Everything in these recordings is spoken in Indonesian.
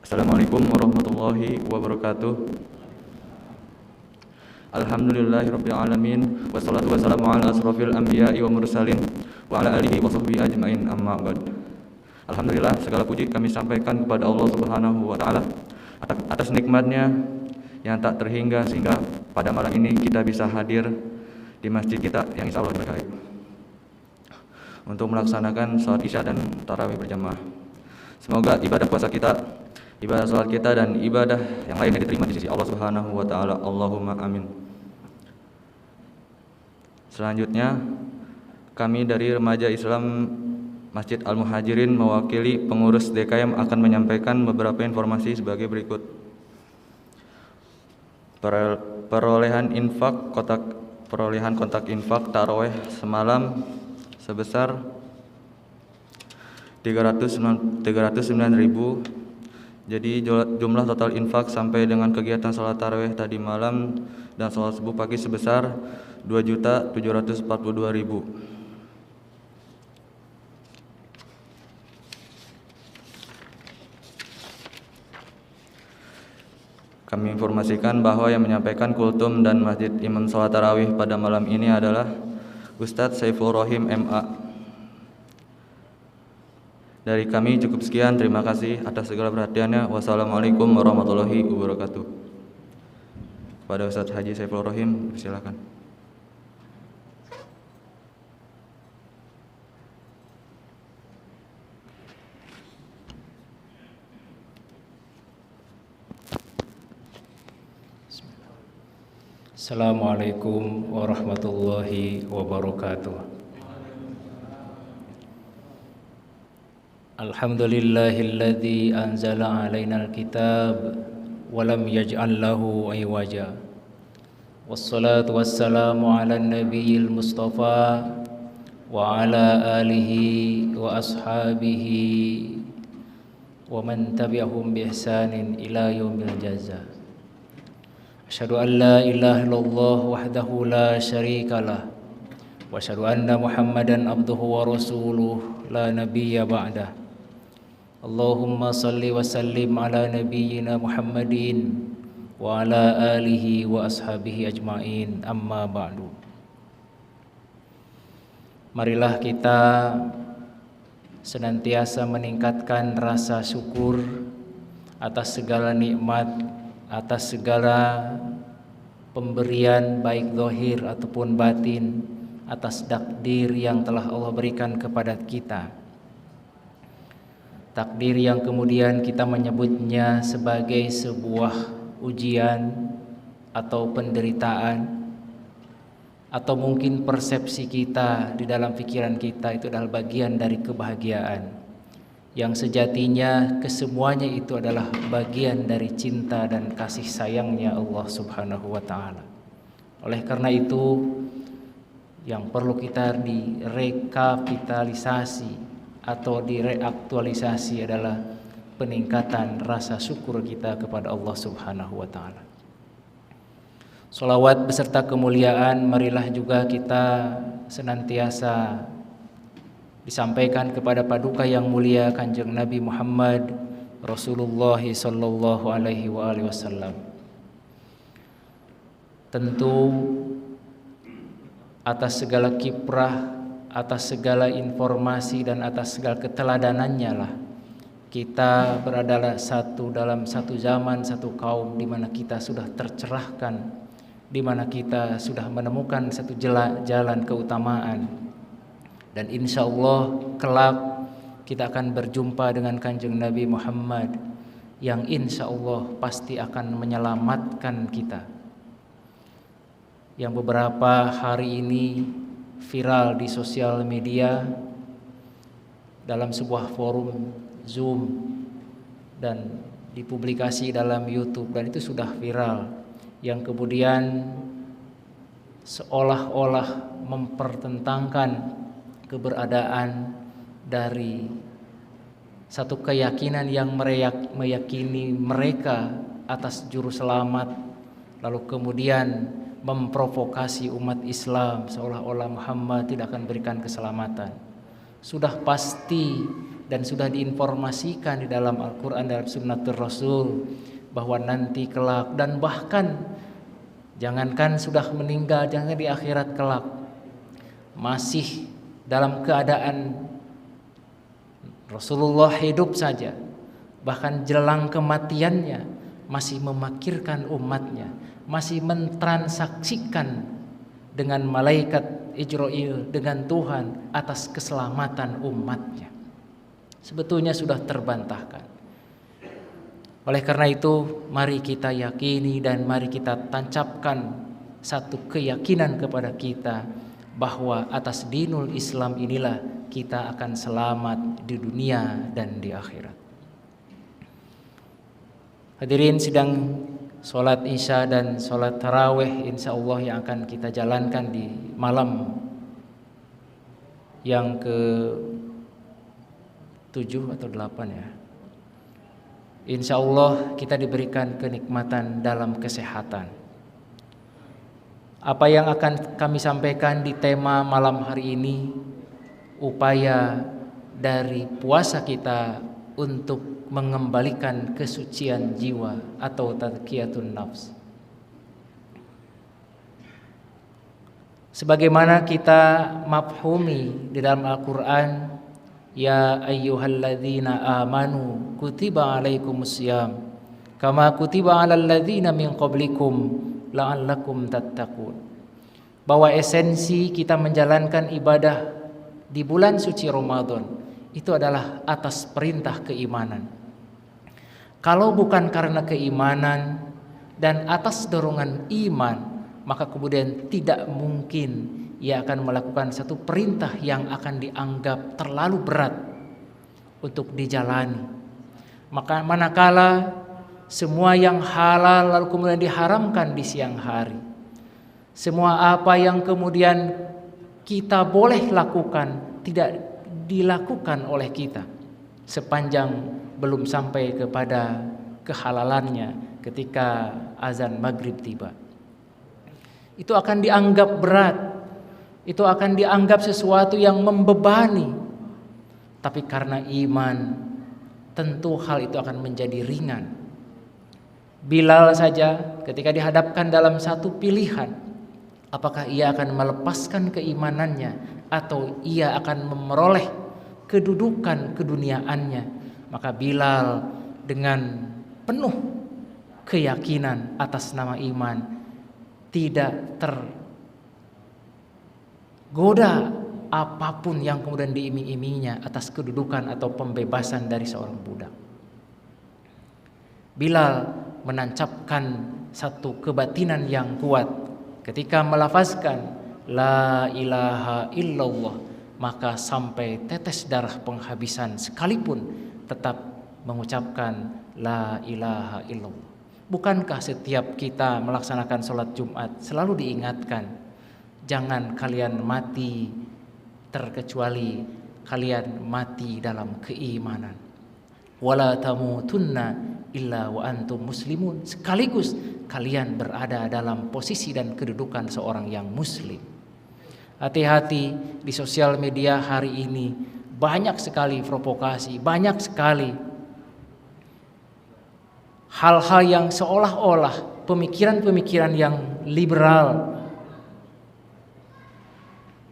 Assalamualaikum warahmatullahi wabarakatuh. Alhamdulillahirabbil alamin wassalatu wassalamu ala asrofil anbiya'i wa mursalin wa ala alihi wa sahbihi ajmain amma ba'd. Alhamdulillah, segala puji kami sampaikan kepada Allah Subhanahu wa taala atas nikmatnya yang tak terhingga sehingga pada malam ini kita bisa hadir di masjid kita yang insyaallah berkahi untuk melaksanakan salat Isya dan tarawih berjamaah. Semoga ibadah puasa kita, ibadah salat kita dan ibadah yang lainnya diterima di sisi Allah Subhanahu wa taala. Allahumma amin. Selanjutnya, kami dari Remaja Islam Masjid Al-Muhajirin mewakili pengurus DKM akan menyampaikan beberapa informasi sebagai berikut. Perolehan kontak infak tarawih semalam sebesar 309.000. Jadi jumlah total infak sampai dengan kegiatan salat tarawih tadi malam dan salat subuh pagi sebesar 2.742.000. Kami informasikan bahwa yang menyampaikan kultum dan masjid imam salat tarawih pada malam ini adalah Ustadz Saiful Rohim MA. Dari kami cukup sekian, terima kasih atas segala perhatiannya. Wassalamualaikum warahmatullahi wabarakatuh. Kepada Ustadz Haji Saiful Rohim, silakan. Assalamualaikum warahmatullahi wabarakatuh. Alhamdulillahilladzi anzala alainal kitab wa lam yaj'al lahu iwaja. Wassalatu wassalamu ala nabiyil mustafa wa ala alihi wa ashabihi wa man tabi'ahum bi ihsanin ila yaumil jaza. Asyhadu an la ilaha illallah wahdahu la syarikalah wa asyhadu anna Muhammadan abduhu wa rasuluh la nabiyya ba'dah. Allahumma salli wa sallim ala nabiyyina Muhammadin wa ala alihi wa ashabihi ajmain, amma ba'du. Marilah kita senantiasa meningkatkan rasa syukur atas segala nikmat, atas segala pemberian baik zahir ataupun batin, atas takdir yang telah Allah berikan kepada kita. Takdir yang kemudian kita menyebutnya sebagai sebuah ujian atau penderitaan, atau mungkin persepsi kita di dalam pikiran kita itu adalah bagian dari kebahagiaan, yang sejatinya kesemuanya itu adalah bagian dari cinta dan kasih sayangnya Allah Subhanahu wa ta'ala. Oleh karena itu, yang perlu kita direkapitalisasi atau direaktualisasi adalah peningkatan rasa syukur kita kepada Allah Subhanahu wa ta'ala. Sholawat beserta kemuliaan marilah juga kita senantiasa disampaikan kepada paduka yang mulia Kanjeng Nabi Muhammad Rasulullah sallallahu alaihi wasallam. Tentu atas segala kiprah, atas segala informasi dan atas segala keteladanannya lah kita berada dalam satu zaman, satu kaum di mana kita sudah tercerahkan, di mana kita sudah menemukan satu jalan keutamaan, dan insya Allah kelak kita akan berjumpa dengan Kanjeng Nabi Muhammad yang insya Allah pasti akan menyelamatkan kita. Yang beberapa hari ini viral di sosial media dalam sebuah forum Zoom dan dipublikasi dalam YouTube, dan itu sudah viral, yang kemudian seolah-olah mempertentangkan keberadaan dari satu keyakinan yang meyakini mereka atas juru selamat, lalu kemudian memprovokasi umat Islam seolah-olah Muhammad tidak akan berikan keselamatan. Sudah pasti dan sudah diinformasikan di dalam Al-Quran dan Sunnatul Rasul bahwa nanti kelak, dan bahkan jangankan sudah meninggal, jangan di akhirat kelak, masih dalam keadaan Rasulullah hidup saja, bahkan jelang kematiannya masih memakirkan umatnya, masih mentransaksikan dengan malaikat Ijrail, dengan Tuhan atas keselamatan umatnya. Sebetulnya sudah terbantahkan. Oleh karena itu, mari kita yakini dan mari kita tancapkan satu keyakinan kepada kita bahwa atas dinul Islam inilah kita akan selamat di dunia dan di akhirat. Hadirin, sidang sholat isya dan sholat tarawih insya Allah yang akan kita jalankan di malam yang ke-7 atau 8 ya. Insya Allah kita diberikan kenikmatan dalam kesehatan. Apa yang akan kami sampaikan di tema malam hari ini, upaya dari puasa kita untuk mengembalikan kesucian jiwa atau tazkiyatun nafs. Sebagaimana kita mafhumi di dalam Al-Quran, ya ayyuhalladzina amanu kutiba alaikumusiyam kama kutiba alal ladzina min qablikum la'allakum tattaqun. Bahwa esensi kita menjalankan ibadah di bulan suci Ramadan itu adalah atas perintah keimanan. Kalau bukan karena keimanan dan atas dorongan iman, maka kemudian tidak mungkin ia akan melakukan satu perintah yang akan dianggap terlalu berat untuk dijalani. Maka manakala semua yang halal lalu kemudian diharamkan di siang hari, semua apa yang kemudian kita boleh lakukan tidak dilakukan oleh kita sepanjang belum sampai kepada kehalalannya ketika azan maghrib tiba. Itu akan dianggap berat, itu akan dianggap sesuatu yang membebani. Tapi karena iman, tentu hal itu akan menjadi ringan. Bilal saja ketika dihadapkan dalam satu pilihan, apakah ia akan melepaskan keimanannya atau ia akan memperoleh kedudukan keduniaannya, maka Bilal dengan penuh keyakinan atas nama iman tidak tergoda apapun yang kemudian diiming-iminginya atas kedudukan atau pembebasan dari seorang budak. Bilal menancapkan satu kebatinan yang kuat ketika melafazkan la ilaha illallah, maka sampai tetes darah penghabisan sekalipun tetap mengucapkan la ilaha illallah. Bukankah setiap kita melaksanakan sholat Jumat selalu diingatkan, jangan kalian mati terkecuali kalian mati dalam keimanan. Wala tamutunna illa wa antum muslimun. Sekaligus kalian berada dalam posisi dan kedudukan seorang yang muslim. Hati-hati di sosial media hari ini, banyak sekali provokasi, banyak sekali hal-hal yang seolah-olah pemikiran-pemikiran yang liberal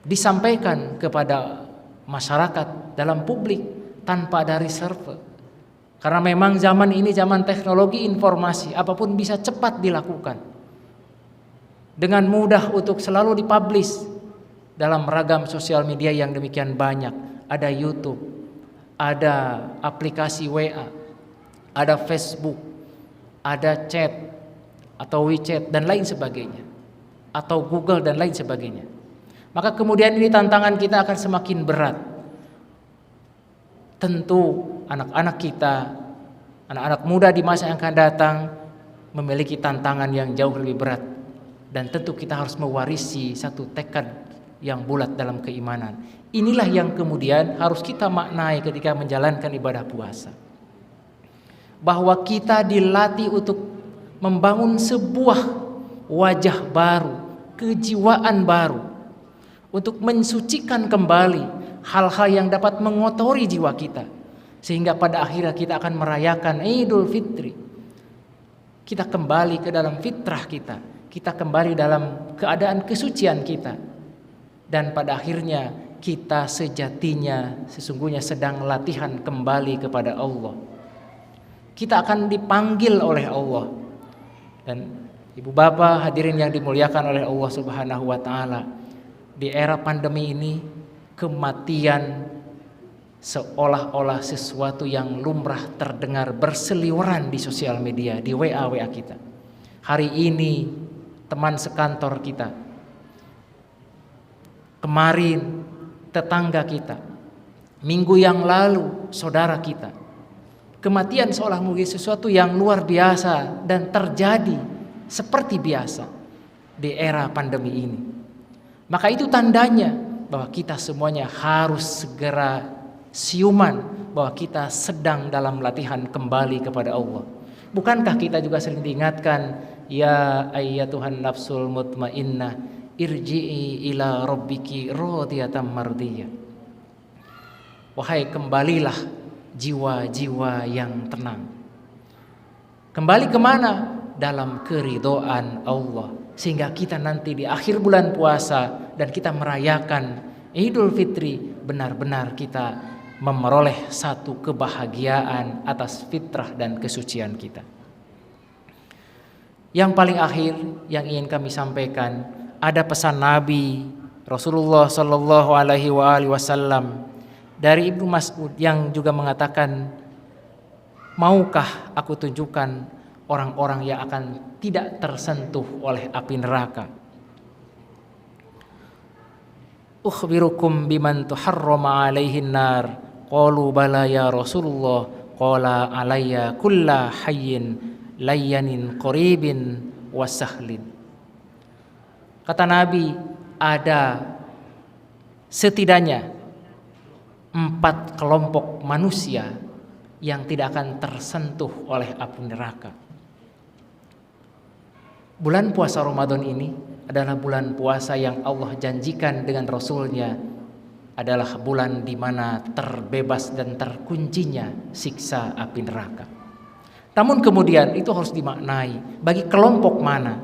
disampaikan kepada masyarakat dalam publik tanpa ada reserve. Karena memang zaman ini zaman teknologi informasi, apapun bisa cepat dilakukan dengan mudah untuk selalu dipublish dalam ragam sosial media yang demikian banyak. Ada YouTube, ada aplikasi WA, ada Facebook, ada chat atau WeChat dan lain sebagainya, atau Google dan lain sebagainya. Maka kemudian ini tantangan kita akan semakin berat. Tentu anak-anak kita, anak-anak muda di masa yang akan datang memiliki tantangan yang jauh lebih berat. Dan tentu kita harus mewarisi satu tekad yang bulat dalam keimanan. Inilah yang kemudian harus kita maknai ketika menjalankan ibadah puasa. Bahwa kita dilatih untuk membangun sebuah wajah baru, kejiwaan baru, untuk mensucikan kembali hal-hal yang dapat mengotori jiwa kita, Sehingga pada akhirnya kita akan merayakan Idul Fitri. Kita kembali ke dalam fitrah kita. Kita kembali dalam keadaan kesucian kita. Dan pada akhirnya kita sejatinya sesungguhnya sedang latihan kembali kepada Allah. Kita akan dipanggil oleh Allah. Dan ibu bapak hadirin yang dimuliakan oleh Allah Subhanahu wa taala, di era pandemi ini kematian seolah-olah sesuatu yang lumrah terdengar berseliweran di sosial media, di WA kita. Hari ini teman sekantor kita, kemarin tetangga kita, minggu yang lalu saudara kita. Kematian seolah menjadi sesuatu yang luar biasa dan terjadi seperti biasa di era pandemi ini. Maka itu tandanya bahwa kita semuanya harus segera siuman bahwa kita sedang dalam latihan kembali kepada Allah. Bukankah kita juga sering diingatkan, ya ayyatuhan nafsul mutmainnah irji'i ila rabbiki radiyatan mardiyah. Wahai kembalilah jiwa-jiwa yang tenang. Kembali kemana? Dalam keridhaan Allah. Sehingga kita nanti di akhir bulan puasa dan kita merayakan Idul Fitri, benar-benar kita memperoleh satu kebahagiaan atas fitrah dan kesucian kita. Yang paling akhir yang ingin kami sampaikan, ada pesan Nabi Rasulullah Shallallahu Alaihi Wasallam dari Ibnu Mas'ud yang juga mengatakan, maukah aku tunjukkan orang-orang yang akan tidak tersentuh oleh api neraka? Ukhbirukum biman tuharrama alaihin nar. Qalu bala ya Rasulullah. Qala alayya kulla hayyin layyanin qaribin wasahlin. Kata Nabi, ada setidaknya 4 kelompok manusia yang tidak akan tersentuh oleh api neraka. Bulan puasa Ramadan ini adalah bulan puasa yang Allah janjikan dengan Rasulnya adalah bulan di mana terbebas dan terkuncinya siksa api neraka. Namun kemudian itu harus dimaknai bagi kelompok mana.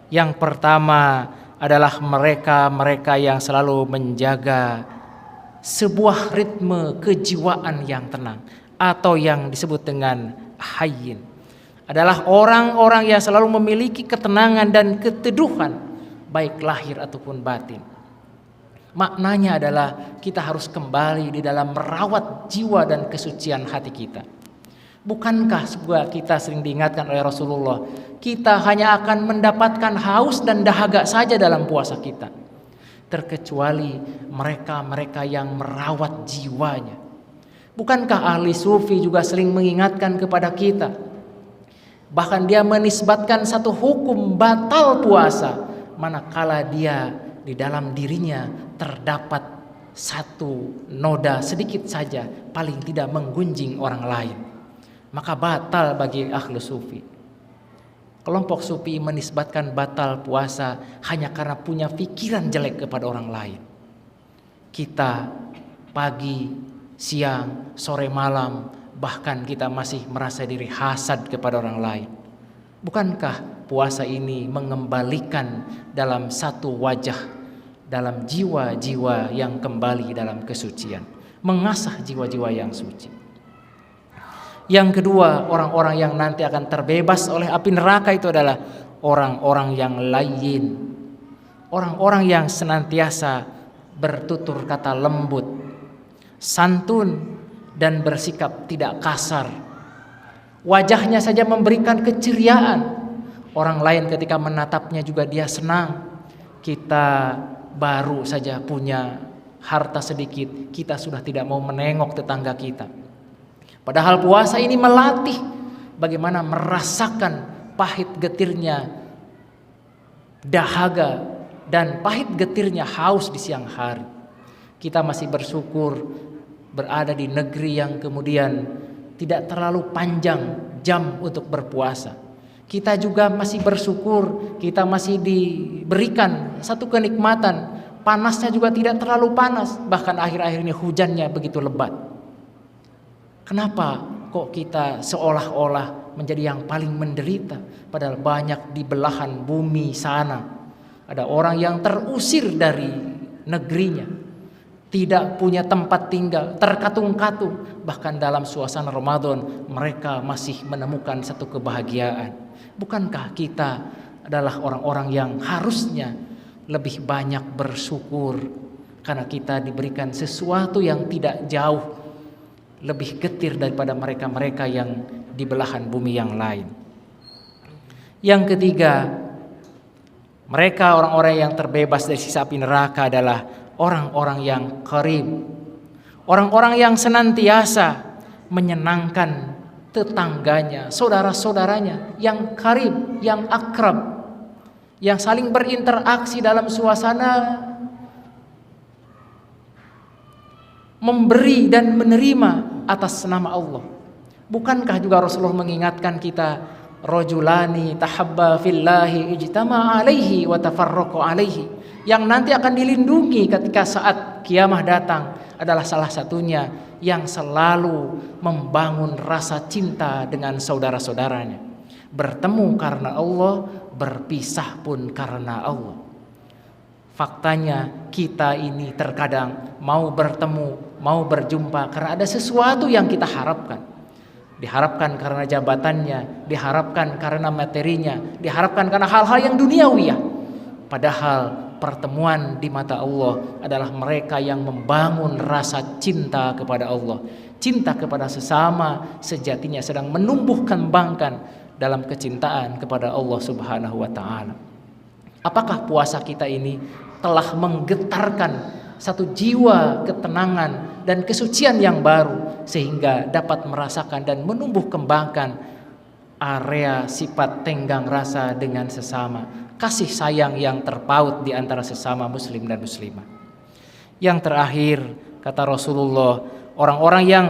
Yang pertama adalah mereka yang selalu menjaga sebuah ritme kejiwaan yang tenang atau yang disebut dengan hayyin. Adalah orang-orang yang selalu memiliki ketenangan dan keteduhan baik lahir ataupun batin. Maknanya adalah kita harus kembali di dalam merawat jiwa dan kesucian hati kita. Bukankah sebuah kita sering diingatkan oleh Rasulullah, kita hanya akan mendapatkan haus dan dahaga saja dalam puasa kita, terkecuali mereka-mereka yang merawat jiwanya. Bukankah ahli sufi juga sering mengingatkan kepada kita, bahkan dia menisbatkan satu hukum batal puasa manakala dia di dalam dirinya terdapat satu noda sedikit saja, paling tidak menggunjing orang lain, maka batal bagi ahli sufi. Kelompok sufi menisbatkan batal puasa hanya karena punya pikiran jelek kepada orang lain. Kita pagi, siang, sore, malam, bahkan kita masih merasa diri hasad kepada orang lain. Bukankah puasa ini mengembalikan dalam satu wajah, dalam jiwa-jiwa yang kembali dalam kesucian, mengasah jiwa-jiwa yang suci. Yang kedua, orang-orang yang nanti akan terbebas oleh api neraka itu adalah orang-orang yang layyin, orang-orang yang senantiasa bertutur kata lembut, santun, dan bersikap tidak kasar. Wajahnya saja memberikan keceriaan. Orang lain ketika menatapnya juga dia senang. Kita baru saja punya harta sedikit, kita sudah tidak mau menengok tetangga kita. Padahal puasa ini melatih bagaimana merasakan pahit getirnya dahaga dan pahit getirnya haus di siang hari. Kita masih bersyukur berada di negeri yang kemudian tidak terlalu panjang jam untuk berpuasa. Kita juga masih bersyukur, kita masih diberikan satu kenikmatan. Panasnya juga tidak terlalu panas, bahkan akhir-akhir ini hujannya begitu lebat. Kenapa kok kita seolah-olah menjadi yang paling menderita, padahal banyak di belahan bumi sana ada orang yang terusir dari negerinya, tidak punya tempat tinggal, terkatung-katung. Bahkan dalam suasana Ramadan mereka masih menemukan satu kebahagiaan. Bukankah kita adalah orang-orang yang harusnya lebih banyak bersyukur karena kita diberikan sesuatu yang tidak jauh lebih getir daripada mereka-mereka yang di belahan bumi yang lain. Yang ketiga, mereka orang-orang yang terbebas dari siksa api neraka adalah orang-orang yang qarib, orang-orang yang senantiasa menyenangkan tetangganya, saudara-saudaranya, yang qarib, yang akrab, yang saling berinteraksi dalam suasana memberi dan menerima atas nama Allah. Bukankah juga Rasulullah mengingatkan kita, rajulani tahabba fillahi ijtama alaihi wa tafarraqu alaihi, yang nanti akan dilindungi ketika saat kiamah datang adalah salah satunya yang selalu membangun rasa cinta dengan saudara-saudaranya. Bertemu karena Allah, berpisah pun karena Allah. Faktanya kita ini terkadang mau bertemu, mau berjumpa karena ada sesuatu yang kita harapkan. Diharapkan karena jabatannya, diharapkan karena materinya, diharapkan karena hal-hal yang duniawi. Padahal pertemuan di mata Allah adalah mereka yang membangun rasa cinta kepada Allah. Cinta kepada sesama sejatinya sedang menumbuh kembangkan dalam kecintaan kepada Allah Subhanahu wa taala. Apakah puasa kita ini telah menggetarkan satu jiwa ketenangan dan kesucian yang baru sehingga dapat merasakan dan menumbuh kembangkan area sifat tenggang rasa dengan sesama, kasih sayang yang terpaut di antara sesama muslim dan muslimah. Yang terakhir, kata Rasulullah, orang-orang yang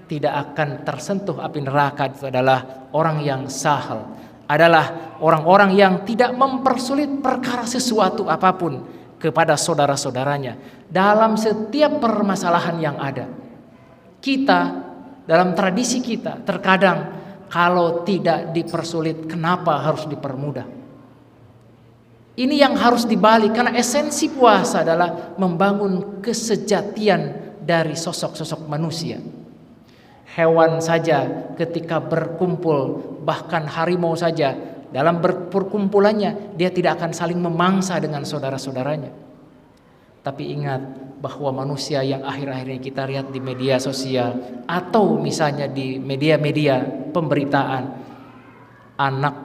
tidak akan tersentuh api neraka itu adalah orang yang sahal, adalah orang-orang yang tidak mempersulit perkara sesuatu apapun kepada saudara-saudaranya dalam setiap permasalahan yang ada. Kita dalam tradisi kita terkadang kalau tidak dipersulit, kenapa harus dipermudah? Ini yang harus dibalik, karena esensi puasa adalah membangun kesejatian dari sosok-sosok manusia. Hewan saja ketika berkumpul, bahkan harimau saja dalam perkumpulannya dia tidak akan saling memangsa dengan saudara-saudaranya. Tapi ingat bahwa manusia yang akhir-akhir ini kita lihat di media sosial atau misalnya di media-media pemberitaan, anak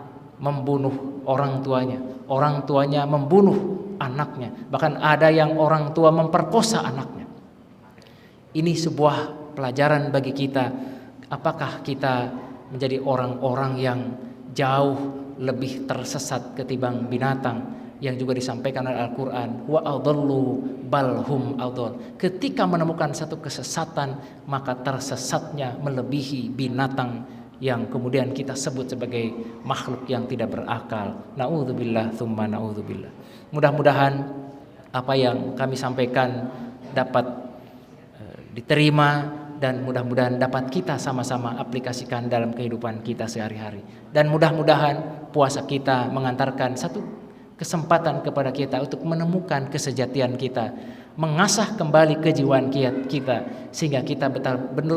membunuh orang tuanya membunuh anaknya, bahkan ada yang orang tua memperkosa anaknya. Ini sebuah pelajaran bagi kita, apakah kita menjadi orang-orang yang jauh lebih tersesat ketimbang binatang yang juga disampaikan oleh Al-Quran, wa adallu bal hum adall. Ketika menemukan satu kesesatan, maka tersesatnya melebihi binatang yang kemudian kita sebut sebagai makhluk yang tidak berakal. Na'udzubillah tsumma na'udzubillah. Mudah-mudahan apa yang kami sampaikan dapat diterima dan mudah-mudahan dapat kita sama-sama aplikasikan dalam kehidupan kita sehari-hari. Dan mudah-mudahan puasa kita mengantarkan satu kesempatan kepada kita untuk menemukan kesejatian kita, mengasah kembali kejiwaan kita sehingga kita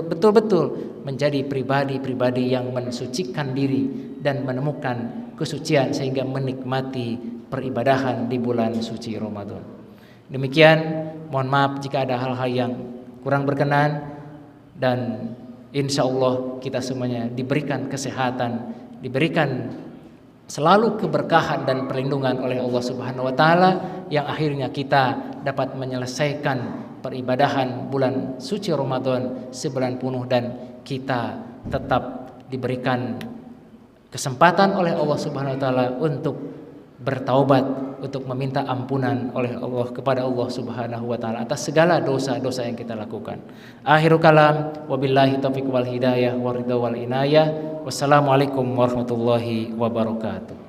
betul-betul menjadi pribadi-pribadi yang mensucikan diri dan menemukan kesucian sehingga menikmati peribadahan di bulan suci Ramadan. Demikian, mohon maaf jika ada hal-hal yang kurang berkenan, dan insya Allah kita semuanya diberikan kesehatan, diberikan selalu keberkahan dan perlindungan oleh Allah Subhanahu wa taala, yang akhirnya kita dapat menyelesaikan peribadahan bulan suci Ramadan sebulan penuh dan kita tetap diberikan kesempatan oleh Allah Subhanahu wa taala untuk bertaubat, untuk meminta ampunan oleh Allah kepada Allah Subhanahu wa taala atas segala dosa-dosa yang kita lakukan. Akhirul kalam, wabillahi taufiq wal hidayah wa ridha wal inayah. Wassalamualaikum warahmatullahi wabarakatuh.